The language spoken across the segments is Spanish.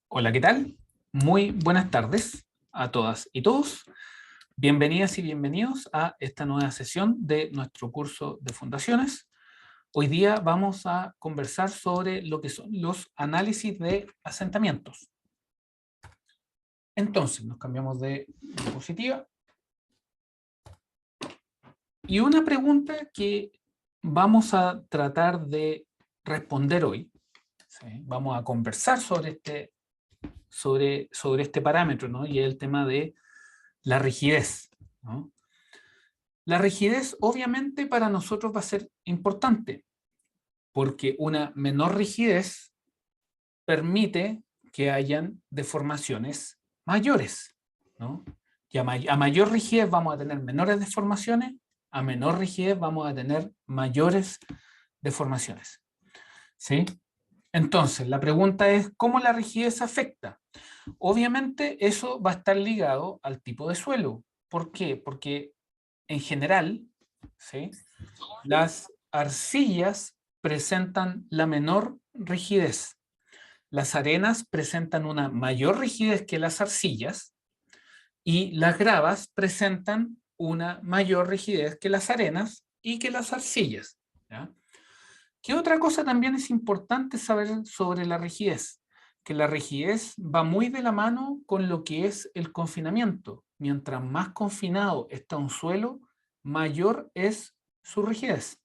Hola, ¿qué tal? Muy buenas tardes a todas y todos. Bienvenidas y bienvenidos a esta nueva sesión de nuestro curso de fundaciones. Hoy día vamos a conversar sobre lo que son los análisis de asentamientos. Entonces, nos cambiamos de diapositiva. Y una pregunta que vamos a tratar de responder hoy, ¿sí? Vamos a conversar sobre este parámetro, ¿no? Y es el tema de la rigidez, ¿no? La rigidez obviamente para nosotros va a ser importante porque una menor rigidez permite que hayan deformaciones mayores, ¿no? Y a mayor rigidez vamos a tener menores deformaciones, a menor rigidez vamos a tener mayores deformaciones, ¿sí? Entonces, la pregunta es, ¿cómo la rigidez afecta? Obviamente eso va a estar ligado al tipo de suelo. ¿Por qué? Porque en general, ¿sí?, las arcillas presentan la menor rigidez. Las arenas presentan una mayor rigidez que las arcillas y las gravas presentan una mayor rigidez que las arenas y que las arcillas, ¿ya? ¿Qué otra cosa también es importante saber sobre la rigidez? Que la rigidez va muy de la mano con lo que es el confinamiento. Mientras más confinado está un suelo, mayor es su rigidez,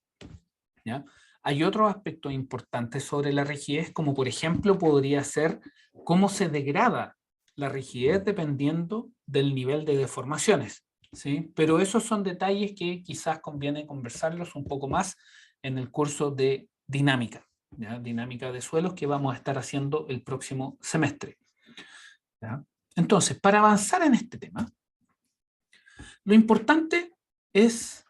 ¿ya? Hay otros aspectos importantes sobre la rigidez, como por ejemplo podría ser cómo se degrada la rigidez dependiendo del nivel de deformaciones, ¿sí? Pero esos son detalles que quizás conviene conversarlos un poco más en el curso de dinámica, ¿ya? Dinámica de suelos que vamos a estar haciendo el próximo semestre, ¿ya? Entonces, para avanzar en este tema, lo importante es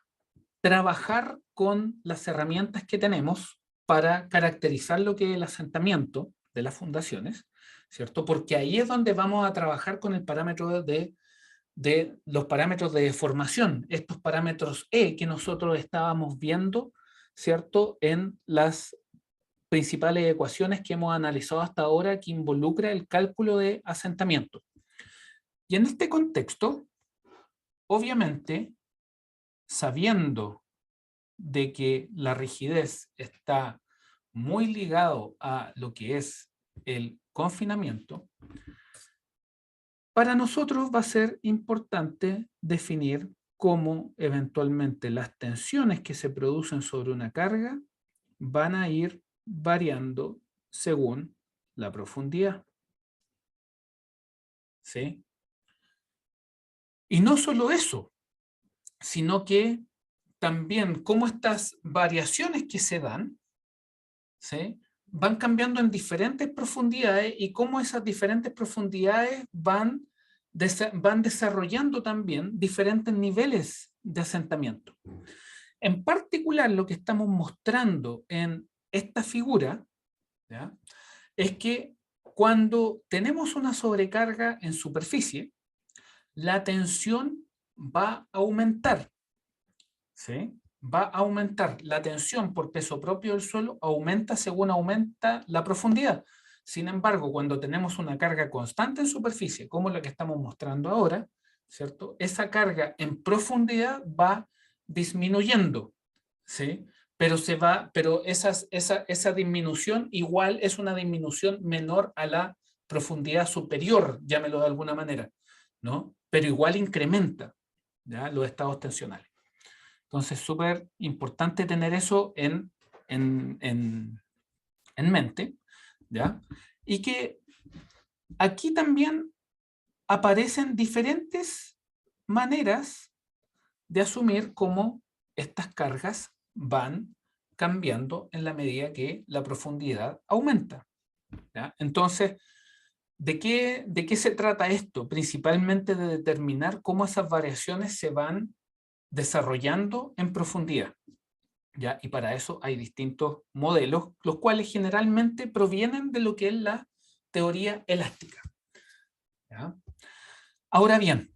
trabajar con las herramientas que tenemos para caracterizar lo que es el asentamiento de las fundaciones, ¿cierto? Porque ahí es donde vamos a trabajar con el parámetro de los parámetros de deformación, estos parámetros E que nosotros estábamos viendo, ¿cierto?, en las principales ecuaciones que hemos analizado hasta ahora que involucra el cálculo de asentamiento. Y en este contexto, obviamente, sabiendo de que la rigidez está muy ligado a lo que es el confinamiento, para nosotros va a ser importante definir cómo eventualmente las tensiones que se producen sobre una carga van a ir variando según la profundidad, ¿sí? Y no solo eso, sino que también cómo estas variaciones que se dan, ¿sí?, van cambiando en diferentes profundidades y cómo esas diferentes profundidades van desarrollando también diferentes niveles de asentamiento. En particular, lo que estamos mostrando en esta figura, ¿ya?, es que cuando tenemos una sobrecarga en superficie, la tensión va a aumentar, ¿sí? Va a aumentar. La tensión por peso propio del suelo aumenta según aumenta la profundidad. Sin embargo, cuando tenemos una carga constante en superficie, como la que estamos mostrando ahora, ¿cierto?, esa carga en profundidad va disminuyendo, ¿sí? Pero esa disminución igual es una disminución menor a la profundidad superior, llámelo de alguna manera, ¿no? Pero igual incrementa, ¿ya?, los estados tensionales. Entonces, súper importante tener eso en, en, en mente, ¿ya? Y que aquí también aparecen diferentes maneras de asumir cómo estas cargas van cambiando en la medida que la profundidad aumenta, ¿ya? Entonces, ¿de qué se trata esto? Principalmente de determinar cómo esas variaciones se van desarrollando en profundidad, ¿ya? Y para eso hay distintos modelos, los cuales generalmente provienen de lo que es la teoría elástica, ¿ya? Ahora bien,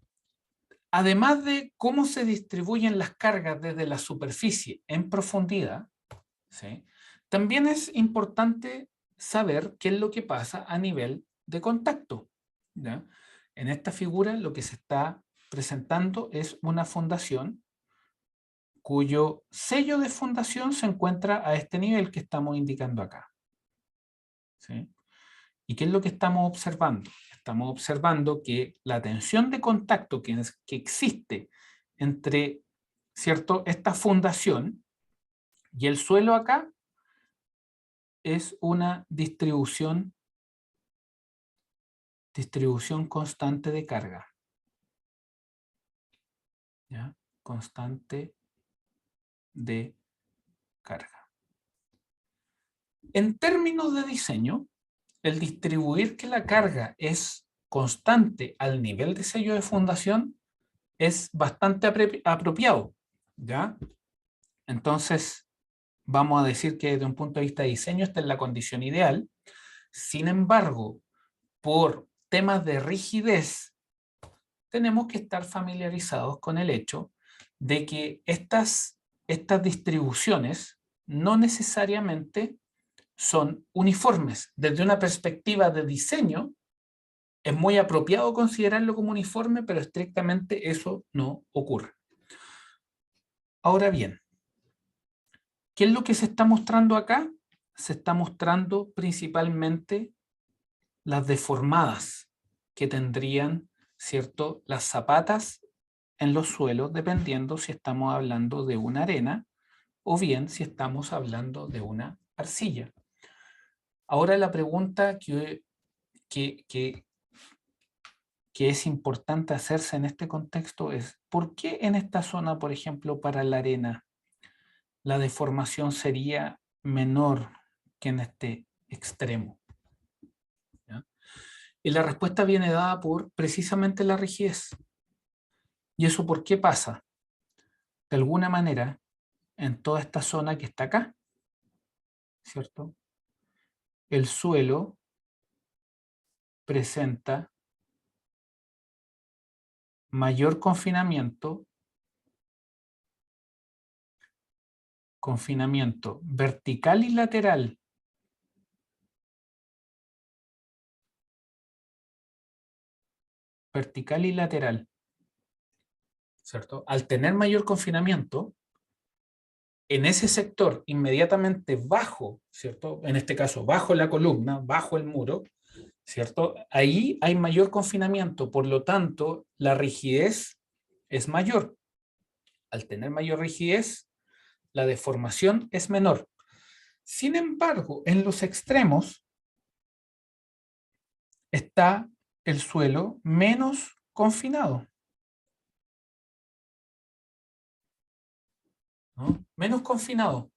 además de cómo se distribuyen las cargas desde la superficie en profundidad, ¿sí?, también es importante saber qué es lo que pasa a nivel de contacto, ¿ya? En esta figura lo que se está presentando es una fundación cuyo sello de fundación se encuentra a este nivel que estamos indicando acá, ¿sí? ¿Y qué es lo que estamos observando? Estamos observando que la tensión de contacto que existe entre, ¿cierto?, esta fundación y el suelo acá es una distribución constante de carga, ¿ya? Constante de carga. En términos de diseño, el distribuir que la carga es constante al nivel de sello de fundación es bastante apropiado, ¿ya? Entonces, vamos a decir que desde un punto de vista de diseño esta es la condición ideal. Sin embargo, por temas de rigidez, tenemos que estar familiarizados con el hecho de que estas distribuciones no necesariamente son uniformes. Desde una perspectiva de diseño, es muy apropiado considerarlo como uniforme, pero estrictamente eso no ocurre. Ahora bien, ¿qué es lo que se está mostrando acá? Se está mostrando principalmente las deformadas que tendrían, ¿cierto?, las zapatas en los suelos, dependiendo si estamos hablando de una arena o bien si estamos hablando de una arcilla. Ahora la pregunta que es importante hacerse en este contexto es, ¿por qué en esta zona, por ejemplo, para la arena, la deformación sería menor que en este extremo? ¿Ya? Y la respuesta viene dada por precisamente la rigidez. ¿Y eso por qué pasa? De alguna manera, en toda esta zona que está acá, ¿cierto?, el suelo presenta mayor confinamiento vertical y lateral. Vertical y lateral, ¿cierto? Al tener mayor confinamiento, en ese sector inmediatamente bajo, ¿cierto?, en este caso bajo la columna, bajo el muro, ¿cierto?, ahí hay mayor confinamiento, por lo tanto la rigidez es mayor. Al tener mayor rigidez, la deformación es menor. Sin embargo, en los extremos está el suelo menos confinado, ¿no? Menos confinado.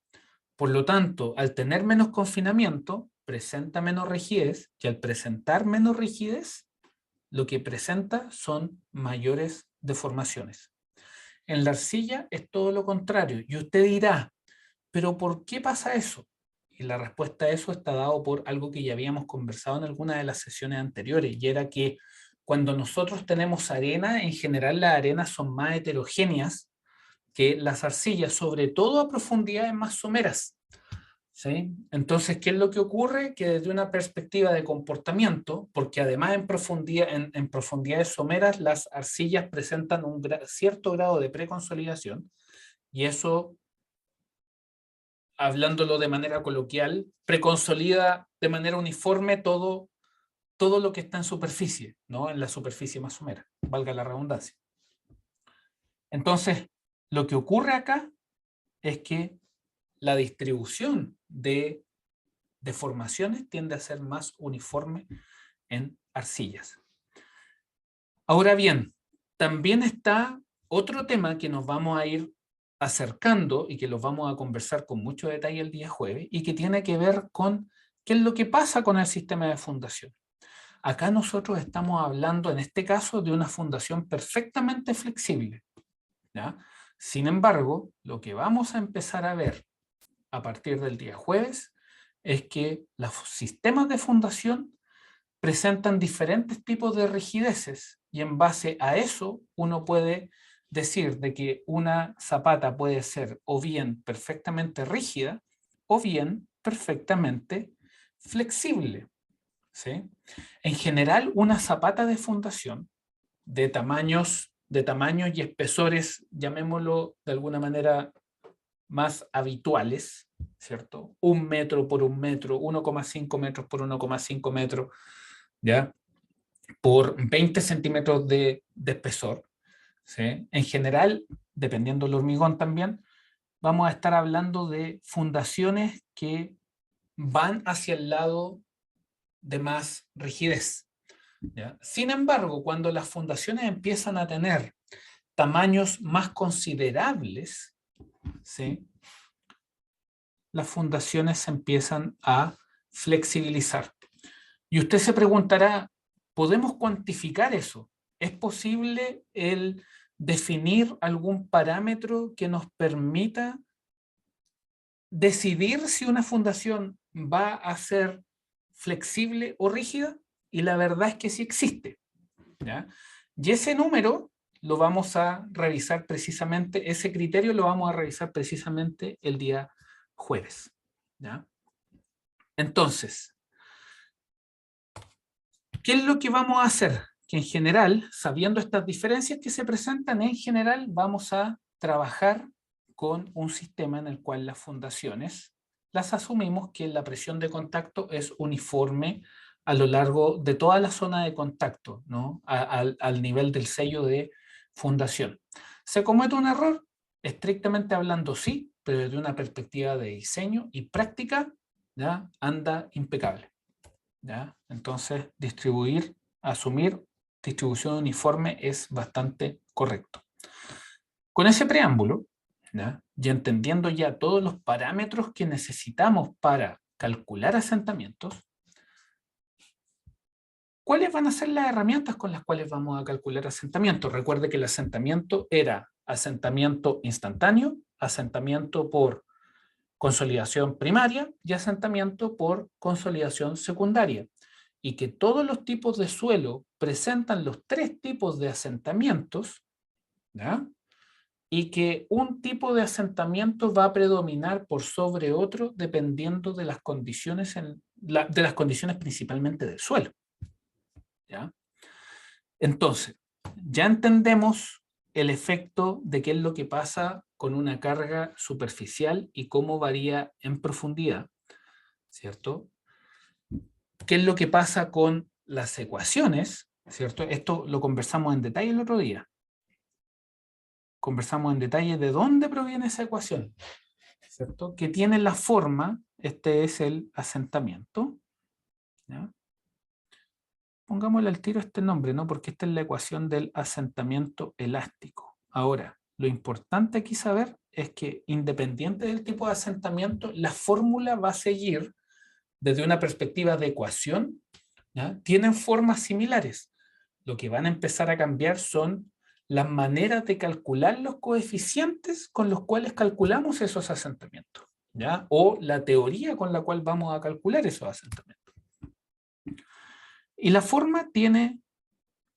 Por lo tanto, al tener menos confinamiento, presenta menos rigidez, y al presentar menos rigidez, lo que presenta son mayores deformaciones. En la arcilla es todo lo contrario, y usted dirá, ¿pero por qué pasa eso? Y la respuesta a eso está dado por algo que ya habíamos conversado en alguna de las sesiones anteriores, y era que cuando nosotros tenemos arena, en general las arenas son más heterogéneas que las arcillas, sobre todo a profundidades más someras, ¿sí? Entonces, ¿qué es lo que ocurre? Que desde una perspectiva de comportamiento, porque además en profundidades someras las arcillas presentan un cierto grado de preconsolidación, y eso, hablándolo de manera coloquial, preconsolida de manera uniforme todo lo que está en superficie, ¿no?, en la superficie más somera, valga la redundancia. Entonces, lo que ocurre acá es que la distribución de deformaciones tiende a ser más uniforme en arcillas. Ahora bien, también está otro tema que nos vamos a ir acercando y que los vamos a conversar con mucho detalle el día jueves, y que tiene que ver con qué es lo que pasa con el sistema de fundación. Acá nosotros estamos hablando, en este caso, de una fundación perfectamente flexible, ¿ya? Sin embargo, lo que vamos a empezar a ver a partir del día jueves es que los sistemas de fundación presentan diferentes tipos de rigideces, y en base a eso uno puede decir de que una zapata puede ser o bien perfectamente rígida o bien perfectamente flexible, ¿sí? En general, una zapata de fundación de tamaños y espesores, llamémoslo de alguna manera más habituales, ¿cierto? 1 metro por 1 metro, 1,5 metros por 1,5 metros, ¿ya? Por 20 centímetros de espesor, ¿sí? En general, dependiendo del hormigón también, vamos a estar hablando de fundaciones que van hacia el lado de más rigidez, ¿ya? Sin embargo, cuando las fundaciones empiezan a tener tamaños más considerables, ¿sí? Las fundaciones se empiezan a flexibilizar. Y usted se preguntará, ¿podemos cuantificar eso? ¿Es posible el definir algún parámetro que nos permita decidir si una fundación va a ser flexible o rígida? Y la verdad es que sí existe, ¿ya? Y ese número lo vamos a revisar precisamente, ese criterio lo vamos a revisar precisamente el día jueves, ¿ya? Entonces, ¿qué es lo que vamos a hacer? Que en general, sabiendo estas diferencias que se presentan, en general vamos a trabajar con un sistema en el cual las fundaciones las asumimos que la presión de contacto es uniforme a lo largo de toda la zona de contacto, ¿no? Al nivel del sello de fundación. ¿Se comete un error? Estrictamente hablando, sí, pero desde una perspectiva de diseño y práctica, ¿ya? Anda impecable, ¿ya? Entonces, asumir distribución uniforme es bastante correcto. Con ese preámbulo, ¿ya? Y entendiendo ya todos los parámetros que necesitamos para calcular asentamientos, ¿cuáles van a ser las herramientas con las cuales vamos a calcular asentamientos? Recuerde que el asentamiento era asentamiento instantáneo, asentamiento por consolidación primaria y asentamiento por consolidación secundaria, y que todos los tipos de suelo presentan los 3 tipos de asentamientos, ¿ya? Y que un tipo de asentamiento va a predominar por sobre otro dependiendo de las condiciones, de las condiciones principalmente del suelo, ¿ya? Entonces, ya entendemos el efecto de qué es lo que pasa con una carga superficial y cómo varía en profundidad, ¿cierto? ¿Qué es lo que pasa con las ecuaciones? ¿Cierto? Esto lo conversamos en detalle el otro día. Conversamos en detalle de dónde proviene esa ecuación, ¿cierto? Que tiene la forma, este es el asentamiento, ¿ya? Pongámosle al tiro este nombre, ¿no? Porque esta es la ecuación del asentamiento elástico. Ahora, lo importante aquí saber es que independiente del tipo de asentamiento, la fórmula va a seguir desde una perspectiva de ecuación, ¿ya? Tienen formas similares. Lo que van a empezar a cambiar son las maneras de calcular los coeficientes con los cuales calculamos esos asentamientos, ¿ya? O la teoría con la cual vamos a calcular esos asentamientos. Y la forma tiene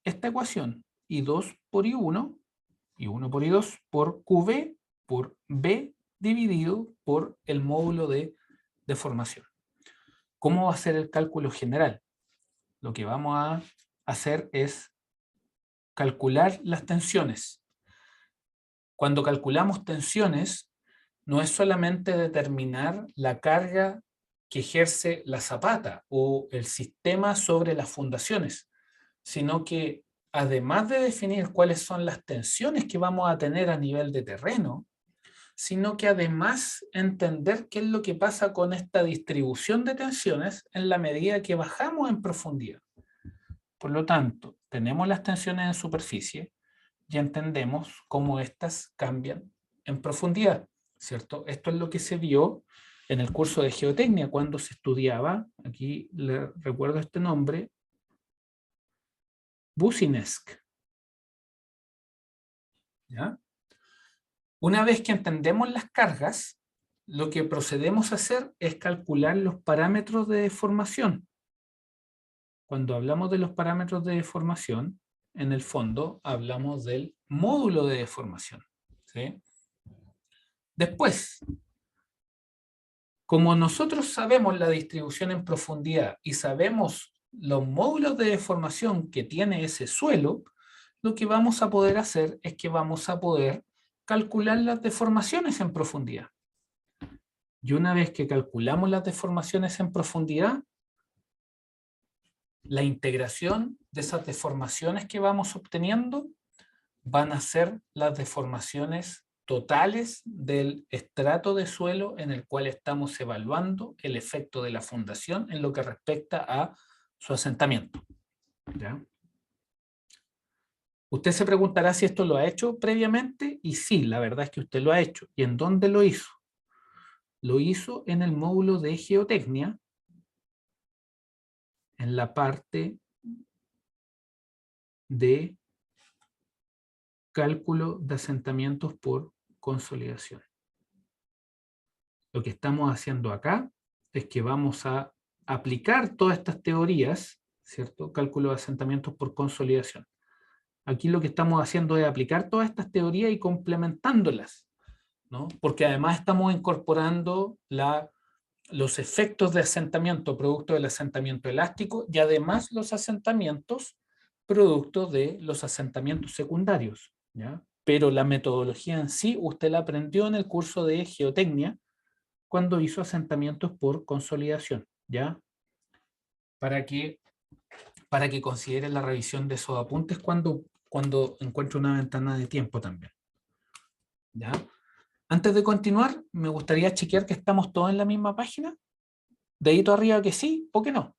esta ecuación, I2 por I1, I1 por I2 por QB por B dividido por el módulo de deformación. ¿Cómo va a ser el cálculo general? Lo que vamos a hacer es calcular las tensiones. Cuando calculamos tensiones, no es solamente determinar la carga que ejerce la zapata o el sistema sobre las fundaciones, sino que además de definir cuáles son las tensiones que vamos a tener a nivel de terreno, sino que además entender qué es lo que pasa con esta distribución de tensiones en la medida que bajamos en profundidad. Por lo tanto, tenemos las tensiones en superficie y entendemos cómo éstas cambian en profundidad, ¿cierto? Esto es lo que se vio en el curso de geotecnia cuando se estudiaba, aquí le recuerdo este nombre, Buzinesk, ¿ya? Una vez que entendemos las cargas, lo que procedemos a hacer es calcular los parámetros de deformación. Cuando hablamos de los parámetros de deformación, en el fondo hablamos del módulo de deformación, ¿sí? Después, como nosotros sabemos la distribución en profundidad y sabemos los módulos de deformación que tiene ese suelo, lo que vamos a poder hacer es que vamos a poder calcular las deformaciones en profundidad. Y una vez que calculamos las deformaciones en profundidad, la integración de esas deformaciones que vamos obteniendo van a ser las deformaciones totales del estrato de suelo en el cual estamos evaluando el efecto de la fundación en lo que respecta a su asentamiento. ¿Ya? Usted se preguntará si esto lo ha hecho previamente, y sí, la verdad es que usted lo ha hecho. ¿Y en dónde lo hizo? Lo hizo en el módulo de geotecnia, en la parte de cálculo de asentamientos por consolidación. Lo que estamos haciendo acá es que vamos a aplicar todas estas teorías, ¿cierto? Cálculo de asentamientos por consolidación. Aquí lo que estamos haciendo es aplicar todas estas teorías y complementándolas, ¿no? Porque además estamos incorporando los efectos de asentamiento producto del asentamiento elástico y además los asentamientos producto de los asentamientos secundarios, ¿ya? Pero la metodología en sí usted la aprendió en el curso de geotecnia cuando hizo asentamientos por consolidación, ¿ya? Para que considere la revisión de esos apuntes cuando encuentre una ventana de tiempo también, ¿ya? Antes de continuar, me gustaría chequear que estamos todos en la misma página. Dedito arriba que sí o que no.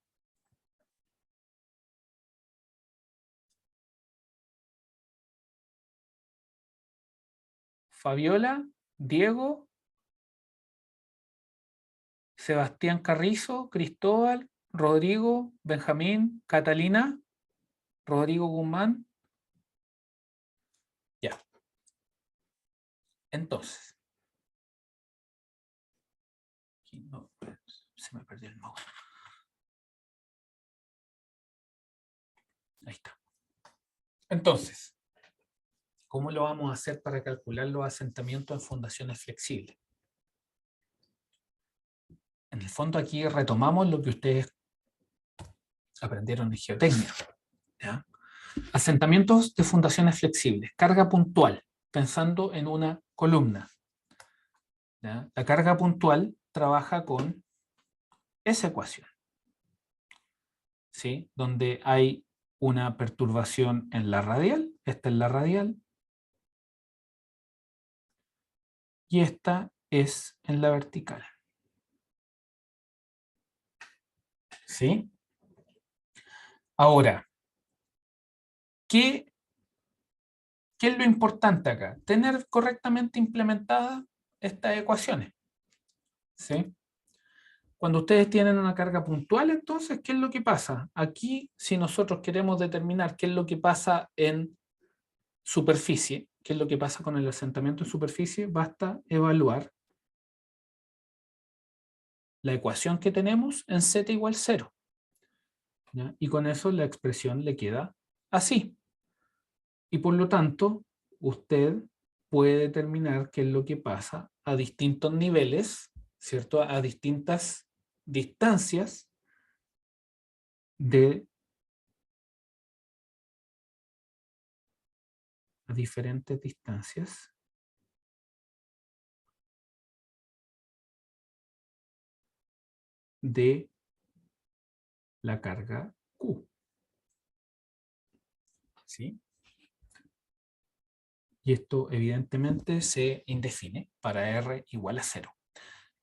Fabiola, Diego, Sebastián Carrizo, Cristóbal, Rodrigo, Benjamín, Catalina, Rodrigo Guzmán. Ya. Entonces. Aquí no, se me perdió el mouse. Ahí está. Entonces, ¿cómo lo vamos a hacer para calcular los asentamientos en fundaciones flexibles? En el fondo aquí retomamos lo que ustedes aprendieron en geotecnia, ¿ya? Asentamientos de fundaciones flexibles, carga puntual, pensando en una columna, ¿ya? La carga puntual trabaja con esa ecuación, ¿sí? Donde hay una perturbación en la radial, esta es la radial, y esta es en la vertical, ¿sí? Ahora, ¿qué es lo importante acá? Tener correctamente implementadas estas ecuaciones, ¿sí? Cuando ustedes tienen una carga puntual, entonces, ¿qué es lo que pasa? Aquí, si nosotros queremos determinar qué es lo que pasa en superficie, qué es lo que pasa con el asentamiento en superficie, basta evaluar la ecuación que tenemos en z igual 0. ¿Ya? Y con eso la expresión le queda así. Y por lo tanto, usted puede determinar qué es lo que pasa a distintos niveles, ¿cierto? A distintas distancias de diferentes distancias de la carga Q. ¿Sí? Y esto evidentemente se indefine para R igual a 0.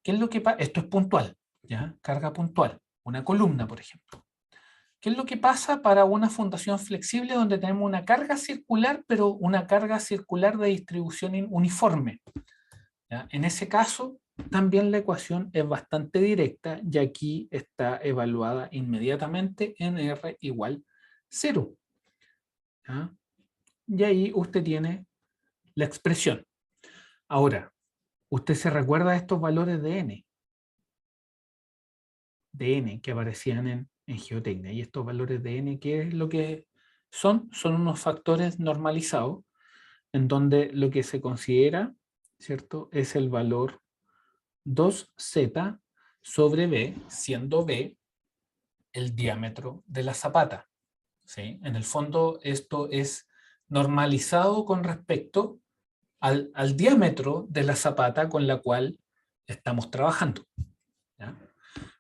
¿Qué es lo que pasa? Esto es puntual, ¿ya? Carga puntual, una columna, por ejemplo. ¿Qué es lo que pasa para una fundación flexible donde tenemos una carga circular, pero una carga circular de distribución uniforme? ¿Ya? En ese caso, también la ecuación es bastante directa y aquí está evaluada inmediatamente en R igual 0. ¿Ya? Y ahí usted tiene la expresión. Ahora, usted se recuerda de estos valores de n que aparecían en geotecnia. Y estos valores de n, ¿qué es lo que son? Son unos factores normalizados en donde lo que se considera, ¿cierto?, es el valor 2z sobre b, siendo b el diámetro de la zapata. ¿Sí? En el fondo esto es normalizado con respecto al diámetro de la zapata con la cual estamos trabajando. ¿Ya?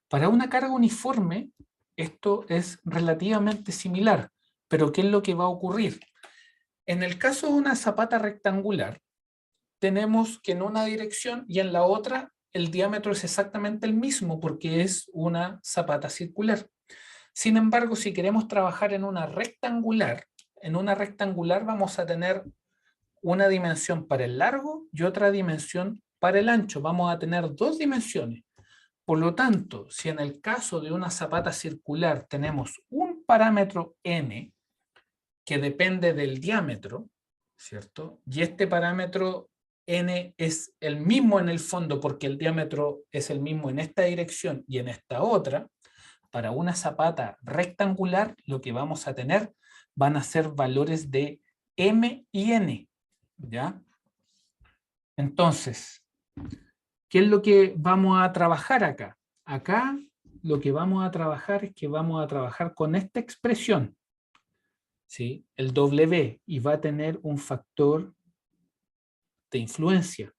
Para una carga uniforme, esto es relativamente similar, pero ¿qué es lo que va a ocurrir? En el caso de una zapata rectangular, tenemos que en una dirección y en la otra el diámetro es exactamente el mismo porque es una zapata circular. Sin embargo, si queremos trabajar en una rectangular vamos a tener una dimensión para el largo y otra dimensión para el ancho. Vamos a tener dos dimensiones. Por lo tanto, si en el caso de una zapata circular tenemos un parámetro n que depende del diámetro, ¿cierto? Y este parámetro n es el mismo en el fondo porque el diámetro es el mismo en esta dirección y en esta otra. Para una zapata rectangular lo que vamos a tener van a ser valores de m y n, ¿ya? Entonces, ¿qué es lo que vamos a trabajar acá? Acá lo que vamos a trabajar es que vamos a trabajar con esta expresión, ¿sí? El W, y va a tener un factor de influencia.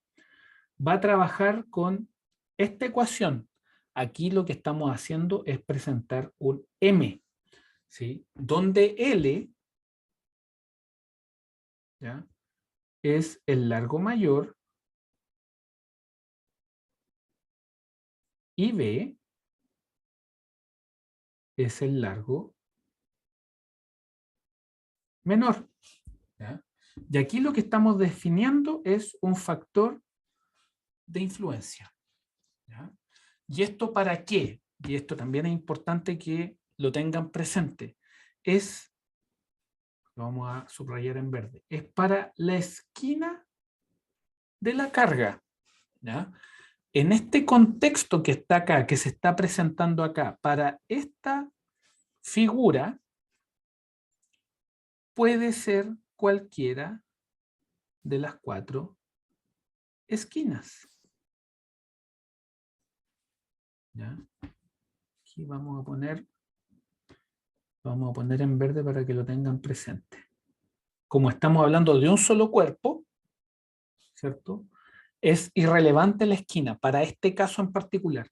Va a trabajar con esta ecuación. Aquí lo que estamos haciendo es presentar un M, ¿sí? Donde L, ¿ya?, es el largo mayor y B es el largo menor, ¿ya? Y aquí lo que estamos definiendo es un factor de influencia, ¿ya? ¿Y esto para qué? Y esto también es importante que lo tengan presente. Lo vamos a subrayar en verde, es para la esquina de la carga, ¿ya? En este contexto que está acá, que se está presentando acá, para esta figura, puede ser cualquiera de las cuatro esquinas, ¿ya? Aquí vamos a poner en verde para que lo tengan presente. Como estamos hablando de un solo cuerpo, ¿cierto?, es irrelevante la esquina para este caso en particular.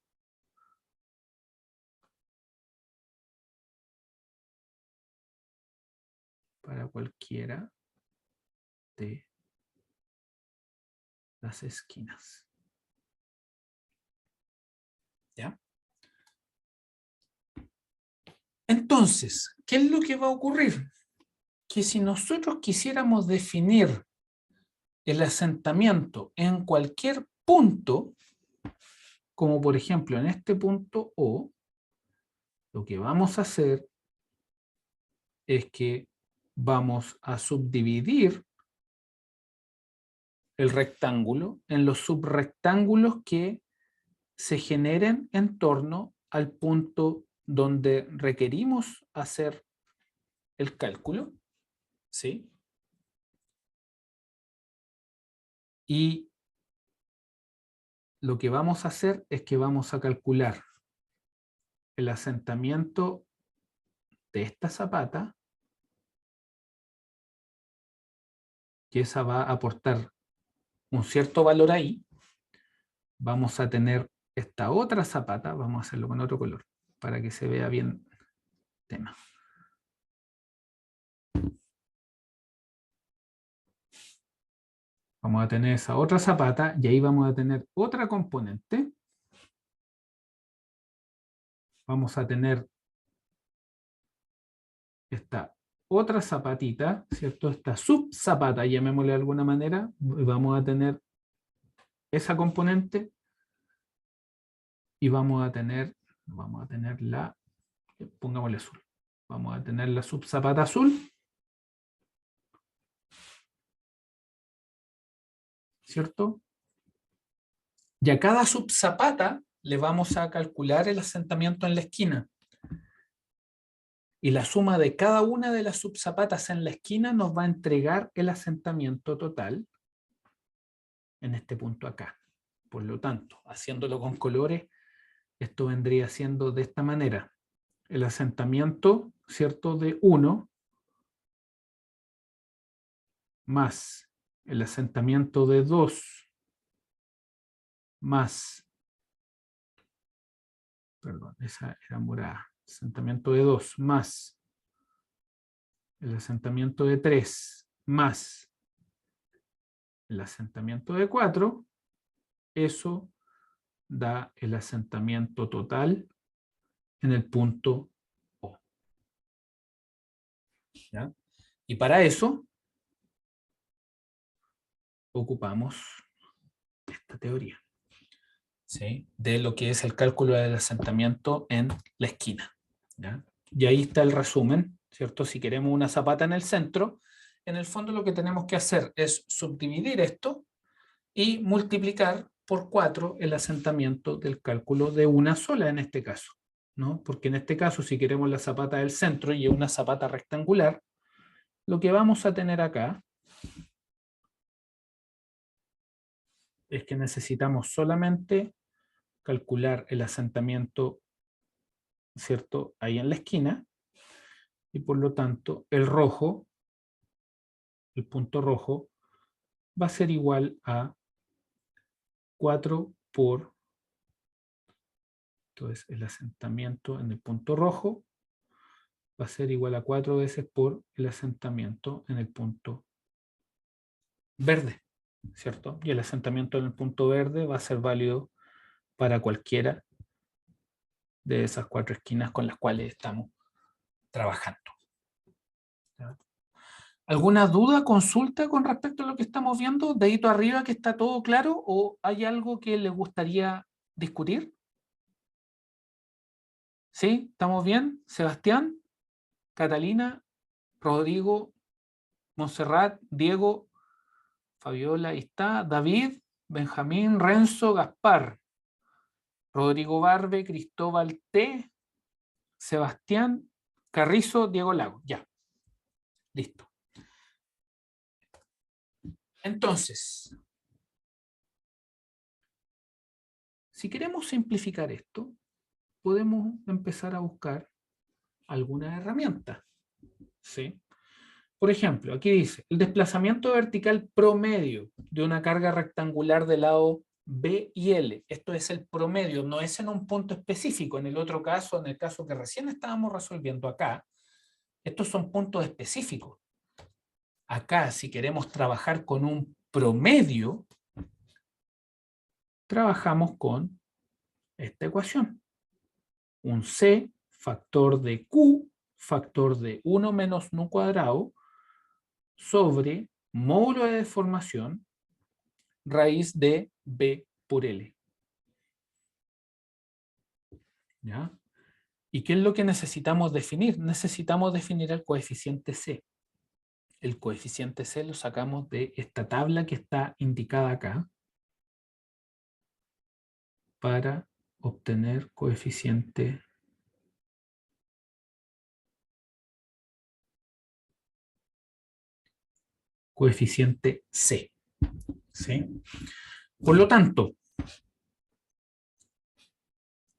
Para cualquiera de las esquinas. ¿Ya? Entonces, ¿qué es lo que va a ocurrir? Que si nosotros quisiéramos definir el asentamiento en cualquier punto, como por ejemplo en este punto O, lo que vamos a hacer es que vamos a subdividir el rectángulo en los subrectángulos que se generen en torno al punto donde requerimos hacer el cálculo, ¿sí? Y lo que vamos a hacer es que vamos a calcular el asentamiento de esta zapata, que esa va a aportar un cierto valor ahí. Vamos a tener esta otra zapata, vamos a hacerlo con otro color, para que se vea bien el tema. Vamos a tener esa otra zapata y ahí vamos a tener otra componente. Vamos a tener esta otra zapatita, ¿cierto? Esta subzapata, llamémosle de alguna manera. Vamos a tener esa componente y vamos a tener la, pongámosle azul. Vamos a tener la subzapata azul, ¿cierto? Y a cada subzapata le vamos a calcular el asentamiento en la esquina. Y la suma de cada una de las subzapatas en la esquina nos va a entregar el asentamiento total en este punto acá. Por lo tanto, haciéndolo con colores, esto vendría siendo de esta manera. el asentamiento, ¿cierto?, de 1 más el asentamiento de 2 más, perdón, esa era morada, asentamiento de 2 más el asentamiento de 3 más el asentamiento de 4, eso da el asentamiento total en el punto O. ¿Ya? Y para eso ocupamos esta teoría, ¿sí?, de lo que es el cálculo del asentamiento en la esquina. ¿Ya? Y ahí está el resumen, ¿cierto? Si queremos una zapata en el centro, en el fondo lo que tenemos que hacer es subdividir esto y multiplicar por 4 el asentamiento del cálculo de una sola en este caso, ¿no? Porque en este caso, si queremos la zapata del centro y es una zapata rectangular, lo que vamos a tener acá es que necesitamos solamente calcular el asentamiento, ¿cierto?, ahí en la esquina, y por lo tanto el rojo, el punto rojo, va a ser igual a 4 por, entonces el asentamiento en el punto rojo va a ser igual a 4 veces por el asentamiento en el punto verde, ¿cierto? Y el asentamiento en el punto verde va a ser válido para cualquiera de esas 4 esquinas con las cuales estamos trabajando. ¿Ya? ¿Alguna duda, consulta con respecto a lo que estamos viendo? ¿Dedito arriba que está todo claro o hay algo que les gustaría discutir? ¿Sí? ¿Estamos bien? Sebastián, Catalina, Rodrigo, Montserrat, Diego, Fabiola, ahí está, David, Benjamín, Renzo, Gaspar, Rodrigo Barbe, Cristóbal T, Sebastián, Carrizo, Diego Lago. Ya, listo. Entonces, si queremos simplificar esto, podemos empezar a buscar alguna herramienta. ¿Sí? Por ejemplo, aquí dice, el desplazamiento vertical promedio de una carga rectangular del lado B y L. Esto es el promedio, no es en un punto específico. En el otro caso, en el caso que recién estábamos resolviendo acá, estos son puntos específicos. Acá, si queremos trabajar con un promedio, trabajamos con esta ecuación. Un C factor de Q, factor de 1 menos nu cuadrado, sobre módulo de deformación, raíz de B por L. ¿Ya? ¿Y qué es lo que necesitamos definir? Necesitamos definir el coeficiente C. El coeficiente C lo sacamos de esta tabla que está indicada acá para obtener coeficiente C. ¿Sí? Por lo tanto,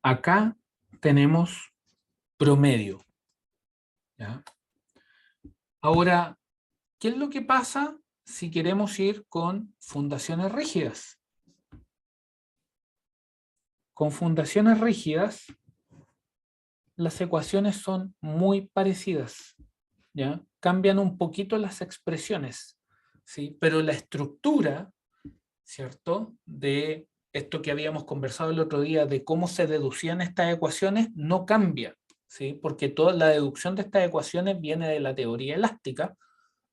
acá tenemos promedio. ¿Ya? Ahora, ¿qué es lo que pasa si queremos ir con fundaciones rígidas? Con fundaciones rígidas, las ecuaciones son muy parecidas. ¿Ya? Cambian un poquito las expresiones, ¿sí? Pero la estructura, ¿cierto?, de esto que habíamos conversado el otro día, de cómo se deducían estas ecuaciones, no cambia, ¿sí? Porque toda la deducción de estas ecuaciones viene de la teoría elástica,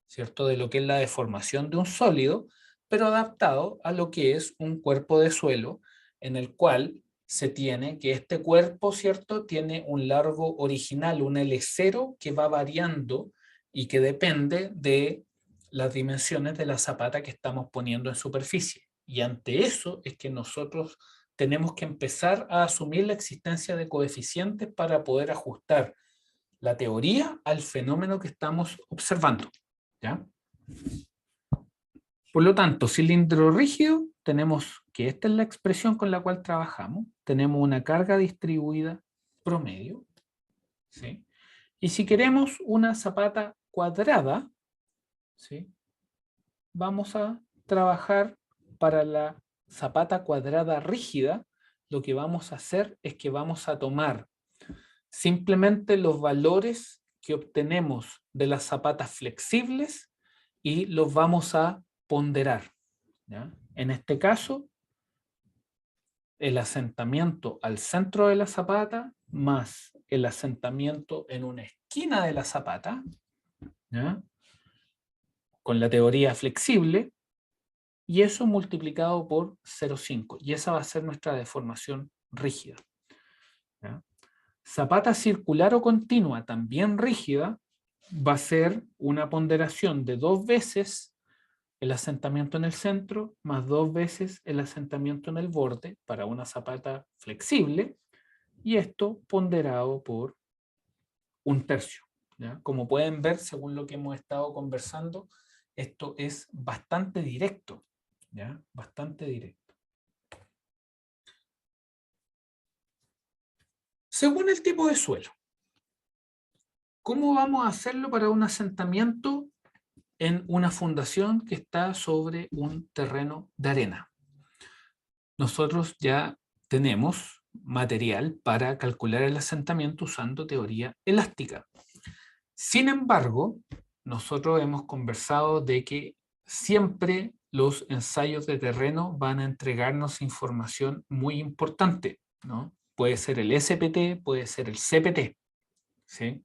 ¿cierto?, de lo que es la deformación de un sólido, pero adaptado a lo que es un cuerpo de suelo, en el cual se tiene que este cuerpo, ¿cierto?, tiene un largo original, un L0 que va variando y que depende de las dimensiones de la zapata que estamos poniendo en superficie. Y ante eso es que nosotros tenemos que empezar a asumir la existencia de coeficientes para poder ajustar la teoría al fenómeno que estamos observando. ¿Ya? Por lo tanto, cilindro rígido, tenemos que esta es la expresión con la cual trabajamos. Tenemos una carga distribuida promedio, ¿sí? Y si queremos una zapata cuadrada, ¿sí? Vamos a trabajar para la zapata cuadrada rígida. Lo que vamos a hacer es que vamos a tomar simplemente los valores que obtenemos de las zapatas flexibles y los vamos a ponderar, ¿ya? En este caso, el asentamiento al centro de la zapata más el asentamiento en una esquina de la zapata, ¿ya? Con la teoría flexible, y eso multiplicado por 0,5. Y esa va a ser nuestra deformación rígida, ¿ya? Zapata circular o continua, también rígida, va a ser una ponderación de 2 veces el asentamiento en el centro más 2 veces el asentamiento en el borde para una zapata flexible, y esto ponderado por 1/3, ¿ya? Como pueden ver, según lo que hemos estado conversando, esto es bastante directo, ¿ya? Bastante directo. Según el tipo de suelo, ¿cómo vamos a hacerlo para un asentamiento en una fundación que está sobre un terreno de arena? Nosotros ya tenemos material para calcular el asentamiento usando teoría elástica. Sin embargo, nosotros hemos conversado de que siempre los ensayos de terreno van a entregarnos información muy importante, ¿no? Puede ser el SPT, puede ser el CPT, ¿sí?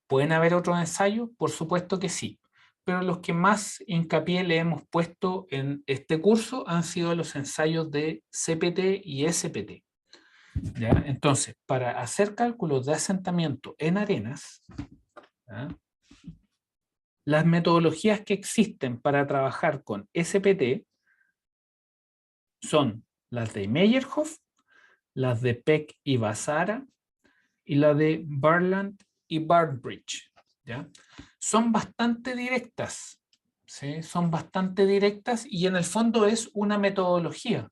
¿Pueden haber otros ensayos? Por supuesto que sí, pero los que más hincapié le hemos puesto en este curso han sido los ensayos de CPT y SPT, ¿ya? Entonces, para hacer cálculos de asentamiento en arenas, ¿ya? Las metodologías que existen para trabajar con SPT son las de Meyerhoff, las de Peck y Basara y la de Barland y Barbridge, ¿ya? Son bastante directas, ¿sí? Son bastante directas y en el fondo es una metodología.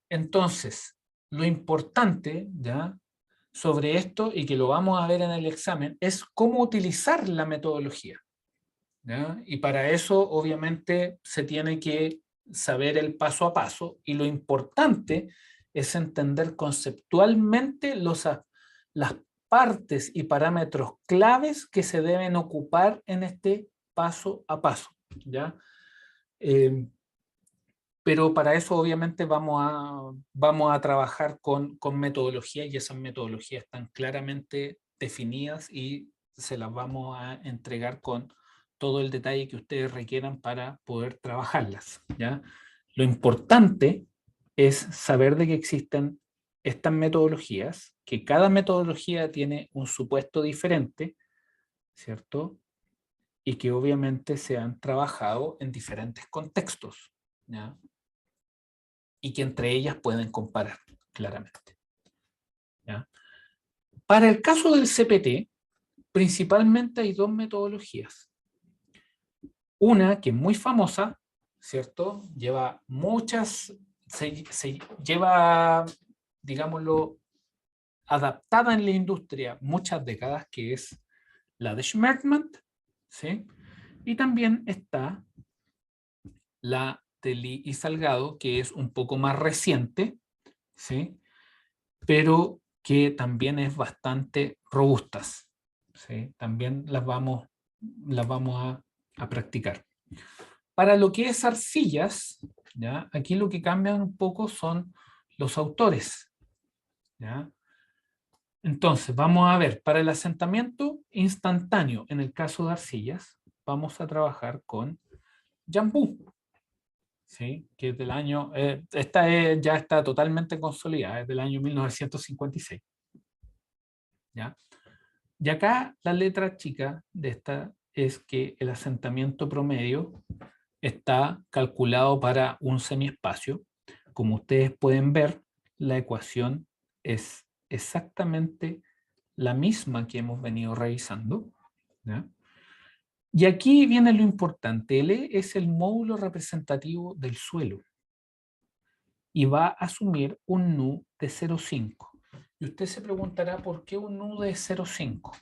Entonces, lo importante, ¿ya?, sobre esto, y que lo vamos a ver en el examen, es cómo utilizar la metodología, ¿ya? Y para eso, obviamente, se tiene que saber el paso a paso, y lo importante es entender conceptualmente las partes y parámetros claves que se deben ocupar en este paso a paso, ¿ya? Pero para eso, obviamente, vamos a trabajar con metodologías, y esas metodologías están claramente definidas y se las vamos a entregar con todo el detalle que ustedes requieran para poder trabajarlas, ¿ya? Lo importante es saber de que existen estas metodologías, que cada metodología tiene un supuesto diferente, ¿cierto? Y que obviamente se han trabajado en diferentes contextos, ¿ya? Y que entre ellas pueden comparar claramente, ¿ya? Para el caso del CPT, principalmente hay 2 metodologías. Una que es muy famosa, ¿cierto? Lleva muchas, se lleva, digámoslo, adaptada en la industria muchas décadas, que es la de Schmertmann, ¿sí? Y también está la de Lee y Salgado, que es un poco más reciente, ¿sí? Pero que también es bastante robustas, ¿sí? También las vamos a practicar. Para lo que es arcillas, ¿ya?, aquí lo que cambian un poco son los autores, ¿ya? Entonces, vamos a ver, para el asentamiento instantáneo, en el caso de arcillas, vamos a trabajar con Jambu, ¿sí? Que es del año, ya está totalmente consolidada, es del año 1956. ¿Ya? Y acá la letra chica de esta es que el asentamiento promedio está calculado para un semiespacio. Como ustedes pueden ver, la ecuación es exactamente la misma que hemos venido revisando, ¿ya? Y aquí viene lo importante. L es el módulo representativo del suelo y va a asumir un nu de 0,5. Y usted se preguntará por qué un nu de 0,5.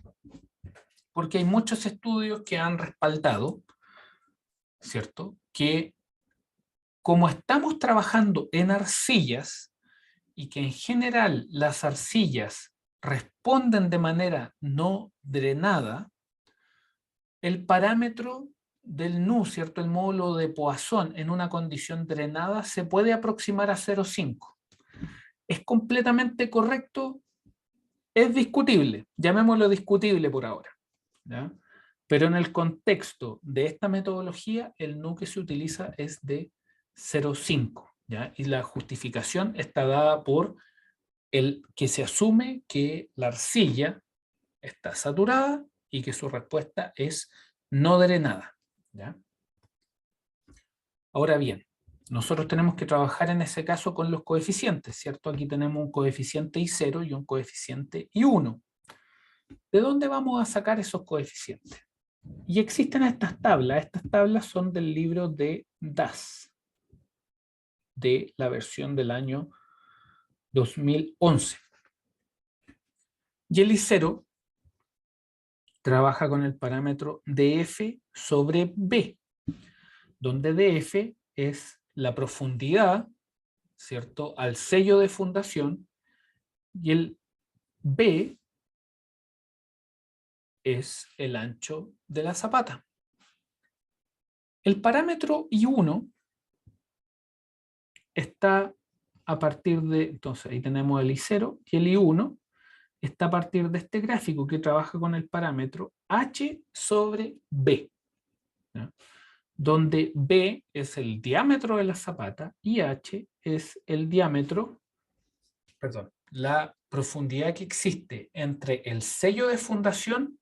Porque hay muchos estudios que han respaldado, ¿cierto?, que como estamos trabajando en arcillas y que en general las arcillas responden de manera no drenada, el parámetro del nu, ¿cierto?, el módulo de Poisson en una condición drenada se puede aproximar a 0,5. ¿Es completamente correcto? Es discutible, llamémoslo discutible por ahora, ¿ya? Pero en el contexto de esta metodología, el nu que se utiliza es de 0,5, ¿ya? Y la justificación está dada por el que se asume que la arcilla está saturada y que su respuesta es no drenada, ¿ya? Ahora bien, nosotros tenemos que trabajar en ese caso con los coeficientes, ¿cierto? Aquí tenemos un coeficiente I0 y un coeficiente I1. ¿De dónde vamos a sacar esos coeficientes? Y existen estas tablas son del libro de Das, de la versión del año 2011. Y el I0 trabaja con el parámetro df sobre b, donde df es la profundidad, ¿cierto?, al sello de fundación, y el b es el ancho de la zapata. El parámetro I1 está a partir de, entonces ahí tenemos el I0 y el I1 está a partir de este gráfico que trabaja con el parámetro h sobre b, ¿ya?, donde b es el diámetro de la zapata y h es el diámetro, perdón, la profundidad que existe entre el sello de fundación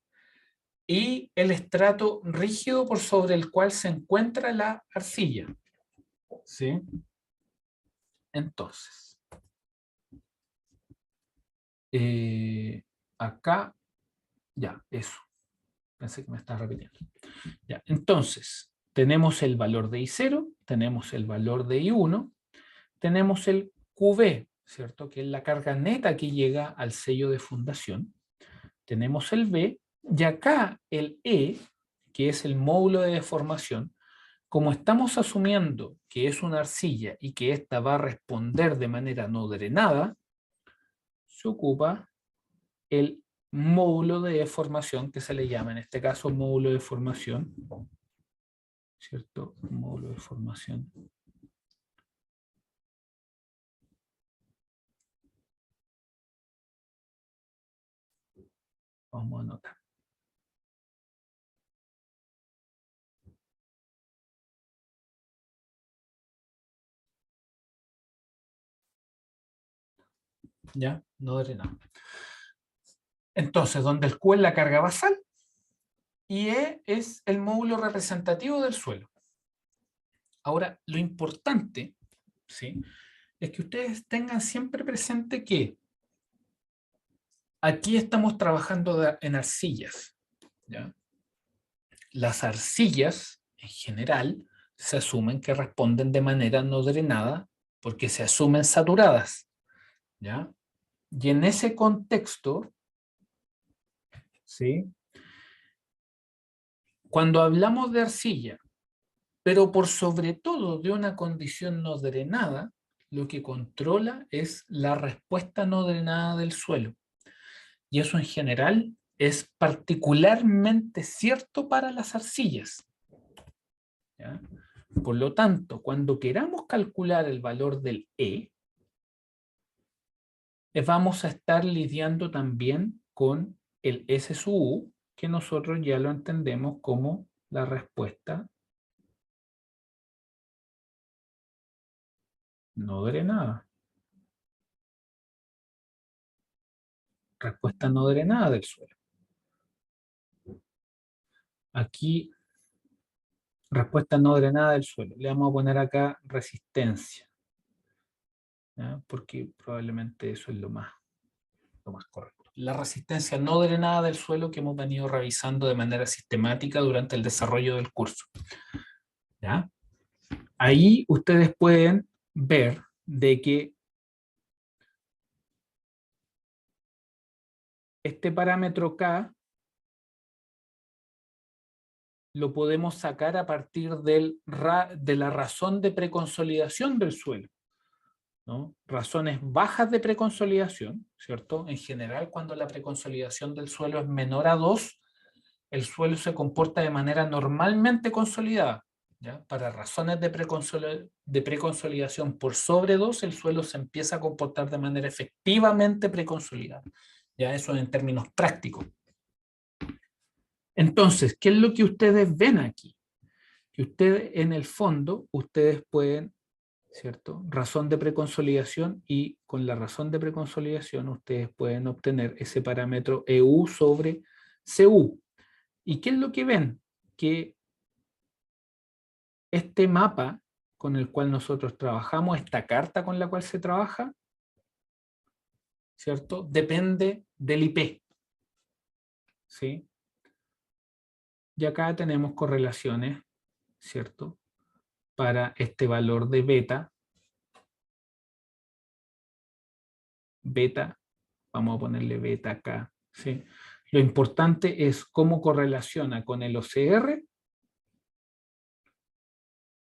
y el estrato rígido por sobre el cual se encuentra la arcilla, ¿sí? Entonces, acá, ya, eso. Pensé que me estaba repitiendo. Ya, entonces, tenemos el valor de I0, tenemos el valor de I1, tenemos el QV, ¿cierto?, que es la carga neta que llega al sello de fundación. Tenemos el V, y acá el E, que es el módulo de deformación. Como estamos asumiendo que es una arcilla y que ésta va a responder de manera no drenada, se ocupa el módulo de deformación que se le llama, en este caso, módulo de deformación, ¿cierto? Módulo de deformación. Vamos a anotar. ¿Ya? No drenado. Entonces, donde el Q es la carga basal y E es el módulo representativo del suelo. Ahora, lo importante, ¿sí?, es que ustedes tengan siempre presente que aquí estamos trabajando en arcillas, ¿ya? Las arcillas, en general, se asumen que responden de manera no drenada porque se asumen saturadas, ¿ya? Y en ese contexto, ¿sí?, cuando hablamos de arcilla, pero por sobre todo de una condición no drenada, lo que controla es la respuesta no drenada del suelo. Y eso en general es particularmente cierto para las arcillas, ¿ya? Por lo tanto, cuando queramos calcular el valor del E, vamos a estar lidiando también con el S sub U, que nosotros ya lo entendemos como la respuesta no drenada. Respuesta no drenada del suelo. Aquí, respuesta no drenada del suelo. Le vamos a poner acá resistencia, ¿ya?, porque probablemente eso es lo más correcto. La resistencia no drenada del suelo que hemos venido revisando de manera sistemática durante el desarrollo del curso, ¿ya? Ahí ustedes pueden ver de que este parámetro K lo podemos sacar a partir de la razón de preconsolidación del suelo, ¿no? Razones bajas de preconsolidación, ¿cierto? En general, cuando la preconsolidación del suelo es menor a 2, el suelo se comporta de manera normalmente consolidada, ¿ya? Para razones de preconsolidación por sobre 2, el suelo se empieza a comportar de manera efectivamente preconsolidada. Ya eso en términos prácticos. Entonces, ¿qué es lo que ustedes ven aquí? Que ustedes, en el fondo, ustedes pueden, ¿cierto? Razón de preconsolidación, y con la razón de preconsolidación ustedes pueden obtener ese parámetro EU sobre CU. ¿Y qué es lo que ven? Que este mapa con el cual nosotros trabajamos, esta carta con la cual se trabaja, ¿cierto? Depende del IP, ¿sí? Y acá tenemos correlaciones, ¿cierto? Para este valor de beta. Beta, vamos a ponerle beta acá, ¿sí? Lo importante es cómo correlaciona con el OCR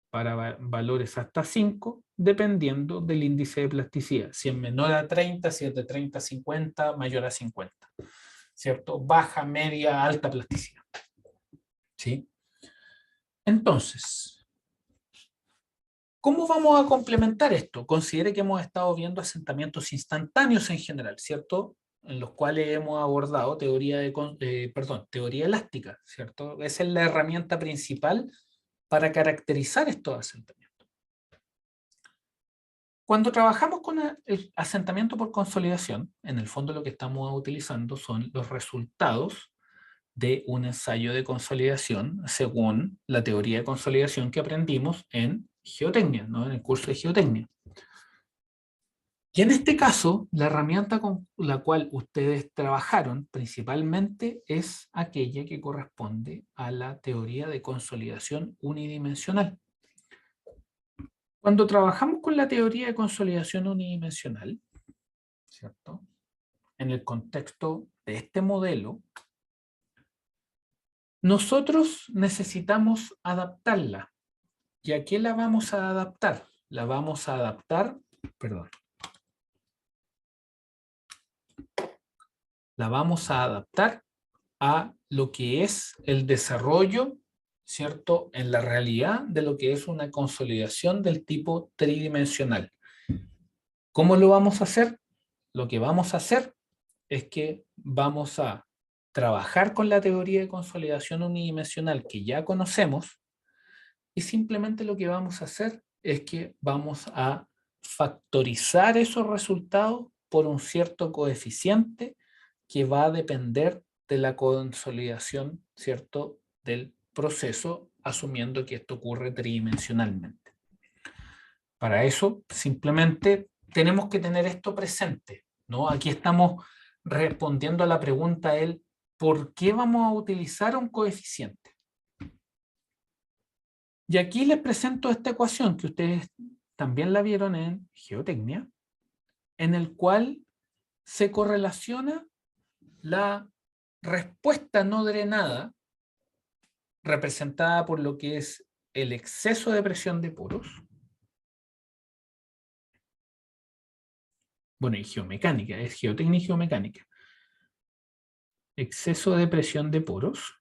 para valores hasta 5, dependiendo del índice de plasticidad. Si es menor a 30, si es de 30 a 50, mayor a 50. ¿Cierto? Baja, media, alta plasticidad. ¿Sí? Entonces, ¿cómo vamos a complementar esto? Considere que hemos estado viendo asentamientos instantáneos en general, ¿cierto? En los cuales hemos abordado teoría elástica, ¿cierto? Esa es la herramienta principal para caracterizar estos asentamientos. Cuando trabajamos con el asentamiento por consolidación, en el fondo lo que estamos utilizando son los resultados de un ensayo de consolidación según la teoría de consolidación que aprendimos en geotecnia, ¿no? En el curso de geotecnia. Y en este caso, la herramienta con la cual ustedes trabajaron principalmente es aquella que corresponde a la teoría de consolidación unidimensional. Cuando trabajamos con la teoría de consolidación unidimensional, ¿cierto? En el contexto de este modelo, nosotros necesitamos adaptarla. ¿Y a qué la vamos a adaptar? La vamos a adaptar, perdón. La vamos a adaptar a lo que es el desarrollo, ¿cierto? En la realidad de lo que es una consolidación del tipo tridimensional. ¿Cómo lo vamos a hacer? Lo que vamos a hacer es que vamos a trabajar con la teoría de consolidación unidimensional que ya conocemos, y simplemente lo que vamos a hacer es que vamos a factorizar esos resultados por un cierto coeficiente que va a depender de la consolidación, ¿cierto?, del proceso, asumiendo que esto ocurre tridimensionalmente. Para eso, simplemente tenemos que tener esto presente, ¿no? Aquí estamos respondiendo a la pregunta del ¿por qué vamos a utilizar un coeficiente? Y aquí les presento esta ecuación que ustedes también la vieron en geotecnia, en el cual se correlaciona la respuesta no drenada, representada por lo que es el exceso de presión de poros, bueno, y geomecánica, es geotecnia y geomecánica, exceso de presión de poros,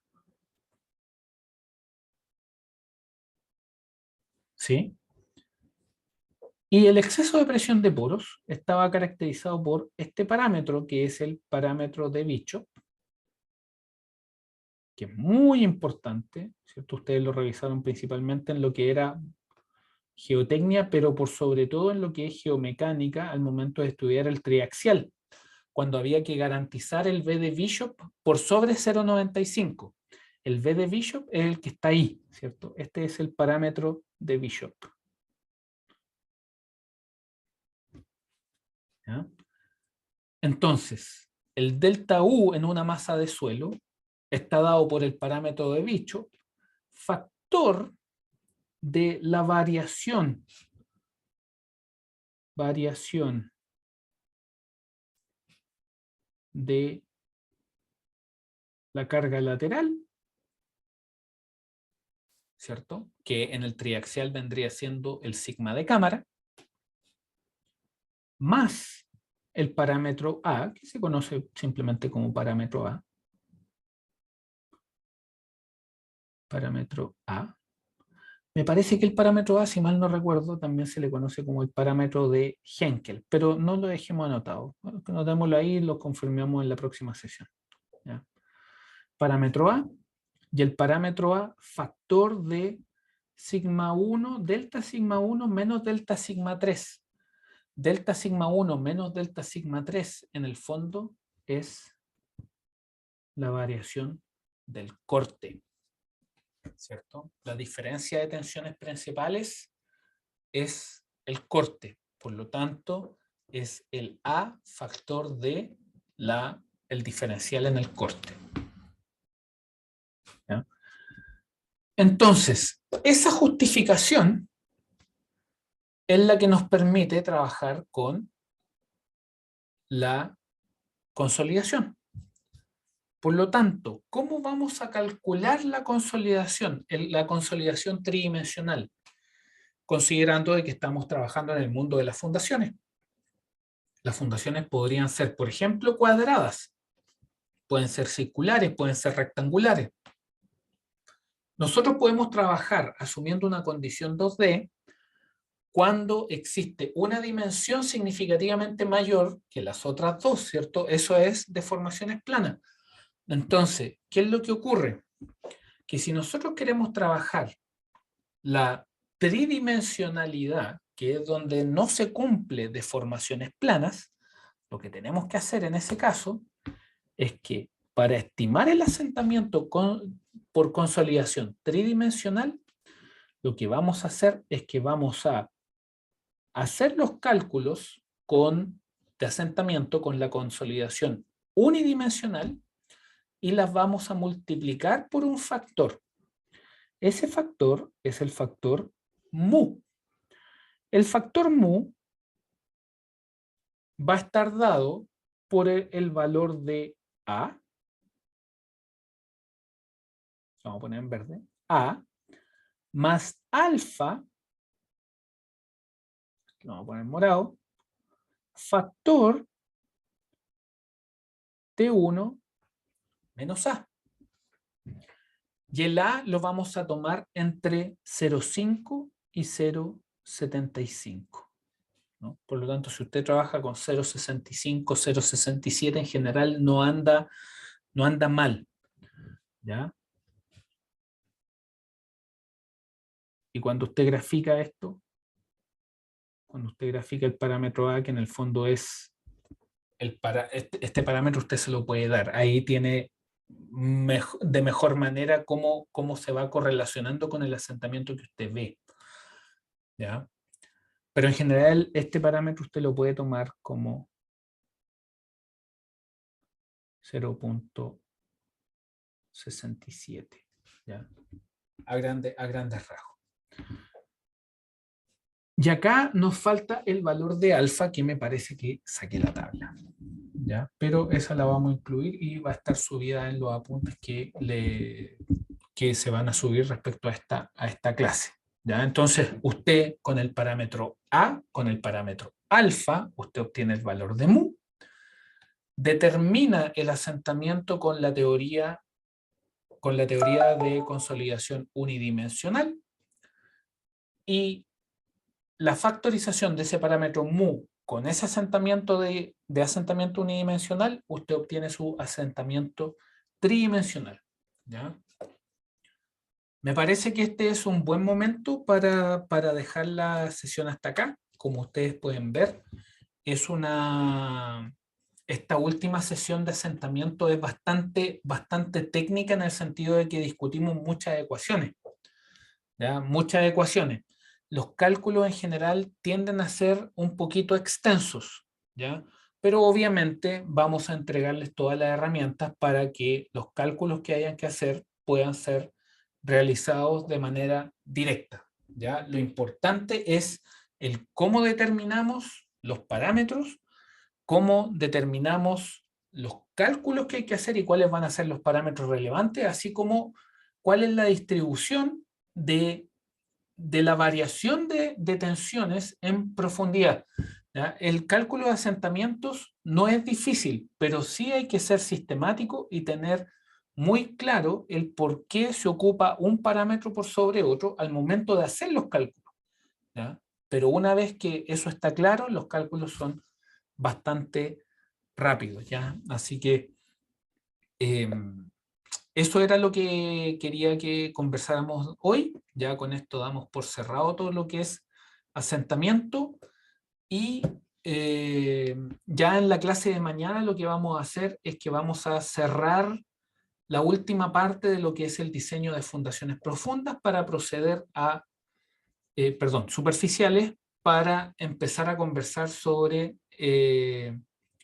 ¿sí? Y el exceso de presión de poros estaba caracterizado por este parámetro, que es el parámetro de Bishop, que es muy importante, ¿cierto? Ustedes lo revisaron principalmente en lo que era geotecnia, pero por sobre todo en lo que es geomecánica al momento de estudiar el triaxial, cuando había que garantizar el V de Bishop por sobre 0,95. El V de Bishop es el que está ahí, ¿cierto? Este es el parámetro de Bishop. ¿Ya? Entonces, el delta U en una masa de suelo está dado por el parámetro de Bishop, factor de la variación de la carga lateral, ¿cierto? Que en el triaxial vendría siendo el sigma de cámara, más el parámetro A, que se conoce simplemente como parámetro A. Parámetro A. Me parece que el parámetro A, si mal no recuerdo, también se le conoce como el parámetro de Henkel, pero no lo dejemos anotado. Anotémoslo ahí y lo confirmamos en la próxima sesión. ¿Ya? Parámetro A, y el parámetro A factor de sigma 1, delta sigma 1 menos delta sigma 3. Delta sigma 1 menos delta sigma 3 en el fondo es la variación del corte, ¿cierto? La diferencia de tensiones principales es el corte, por lo tanto es el A factor de el diferencial en el corte. ¿Ya? Entonces, esa justificación es la que nos permite trabajar con la consolidación. Por lo tanto, ¿cómo vamos a calcular la consolidación tridimensional? Considerando de que estamos trabajando en el mundo de las fundaciones. Las fundaciones podrían ser, por ejemplo, cuadradas, pueden ser circulares, pueden ser rectangulares. Nosotros podemos trabajar asumiendo una condición 2D cuando existe una dimensión significativamente mayor que las otras dos, ¿cierto? Eso es deformaciones planas. Entonces, ¿qué es lo que ocurre? Que si nosotros queremos trabajar la tridimensionalidad, que es donde no se cumple deformaciones planas, lo que tenemos que hacer en ese caso es que para estimar el asentamiento por consolidación tridimensional, lo que vamos a hacer es que vamos a hacer los cálculos de asentamiento con la consolidación unidimensional y las vamos a multiplicar por un factor. Ese factor es el factor mu. El factor mu va a estar dado por el valor de A. Vamos a poner en verde. A más alfa, vamos a poner en morado, factor T1 menos A. Y el A lo vamos a tomar entre 0,5 y 0,75. ¿no? Por lo tanto, si usted trabaja con 0,65, 0,67, en general no anda mal. ¿Ya? Y cuando usted grafica esto, cuando usted grafica el parámetro A, que en el fondo es este parámetro, usted se lo puede dar. Ahí tiene de mejor manera cómo se va correlacionando con el asentamiento que usted ve. ¿Ya? Pero en general, este parámetro usted lo puede tomar como 0,67, ¿ya? A grandes rasgos. Y acá nos falta el valor de alfa, que me parece que saqué la tabla. ¿Ya? Pero esa la vamos a incluir y va a estar subida en los apuntes que se van a subir respecto a esta clase. ¿Ya? Entonces, usted con el parámetro A, con el parámetro alfa, usted obtiene el valor de mu, determina el asentamiento con la teoría de consolidación unidimensional y la factorización de ese parámetro mu con ese asentamiento de asentamiento unidimensional, usted obtiene su asentamiento tridimensional. ¿Ya? Me parece que este es un buen momento para dejar la sesión hasta acá. Como ustedes pueden ver, esta última sesión de asentamiento es bastante técnica en el sentido de que discutimos muchas ecuaciones. ¿Ya? Muchas ecuaciones. Los cálculos en general tienden a ser un poquito extensos, ¿ya? Pero obviamente vamos a entregarles todas las herramientas para que los cálculos que hayan que hacer puedan ser realizados de manera directa, ¿ya? Lo importante es el cómo determinamos los parámetros, cómo determinamos los cálculos que hay que hacer y cuáles van a ser los parámetros relevantes, así como cuál es la distribución de la variación de tensiones en profundidad. ¿Ya? El cálculo de asentamientos no es difícil, pero sí hay que ser sistemático y tener muy claro el por qué se ocupa un parámetro por sobre otro al momento de hacer los cálculos. ¿Ya? Pero una vez que eso está claro, los cálculos son bastante rápidos. ¿Ya? Así que eso era lo que quería que conversáramos hoy. Ya con esto damos por cerrado todo lo que es asentamiento y ya en la clase de mañana lo que vamos a hacer es que vamos a cerrar la última parte de lo que es el diseño de fundaciones profundas para proceder a, perdón, superficiales, para empezar a conversar sobre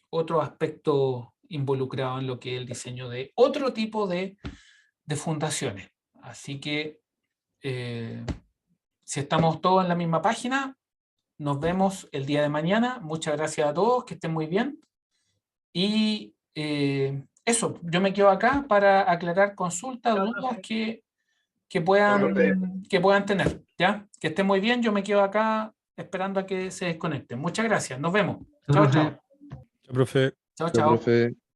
otro aspecto involucrado en lo que es el diseño de otro tipo de fundaciones. Así que si estamos todos en la misma página, nos vemos el día de mañana. Muchas gracias a todos, que estén muy bien. Y eso, yo me quedo acá para aclarar consultas, dudas que puedan tener. ¿Ya? Que estén muy bien, yo me quedo acá esperando a que se desconecten. Muchas gracias, nos vemos. Chao, chao. Chao, profe. Chao, Chao, chao. profe.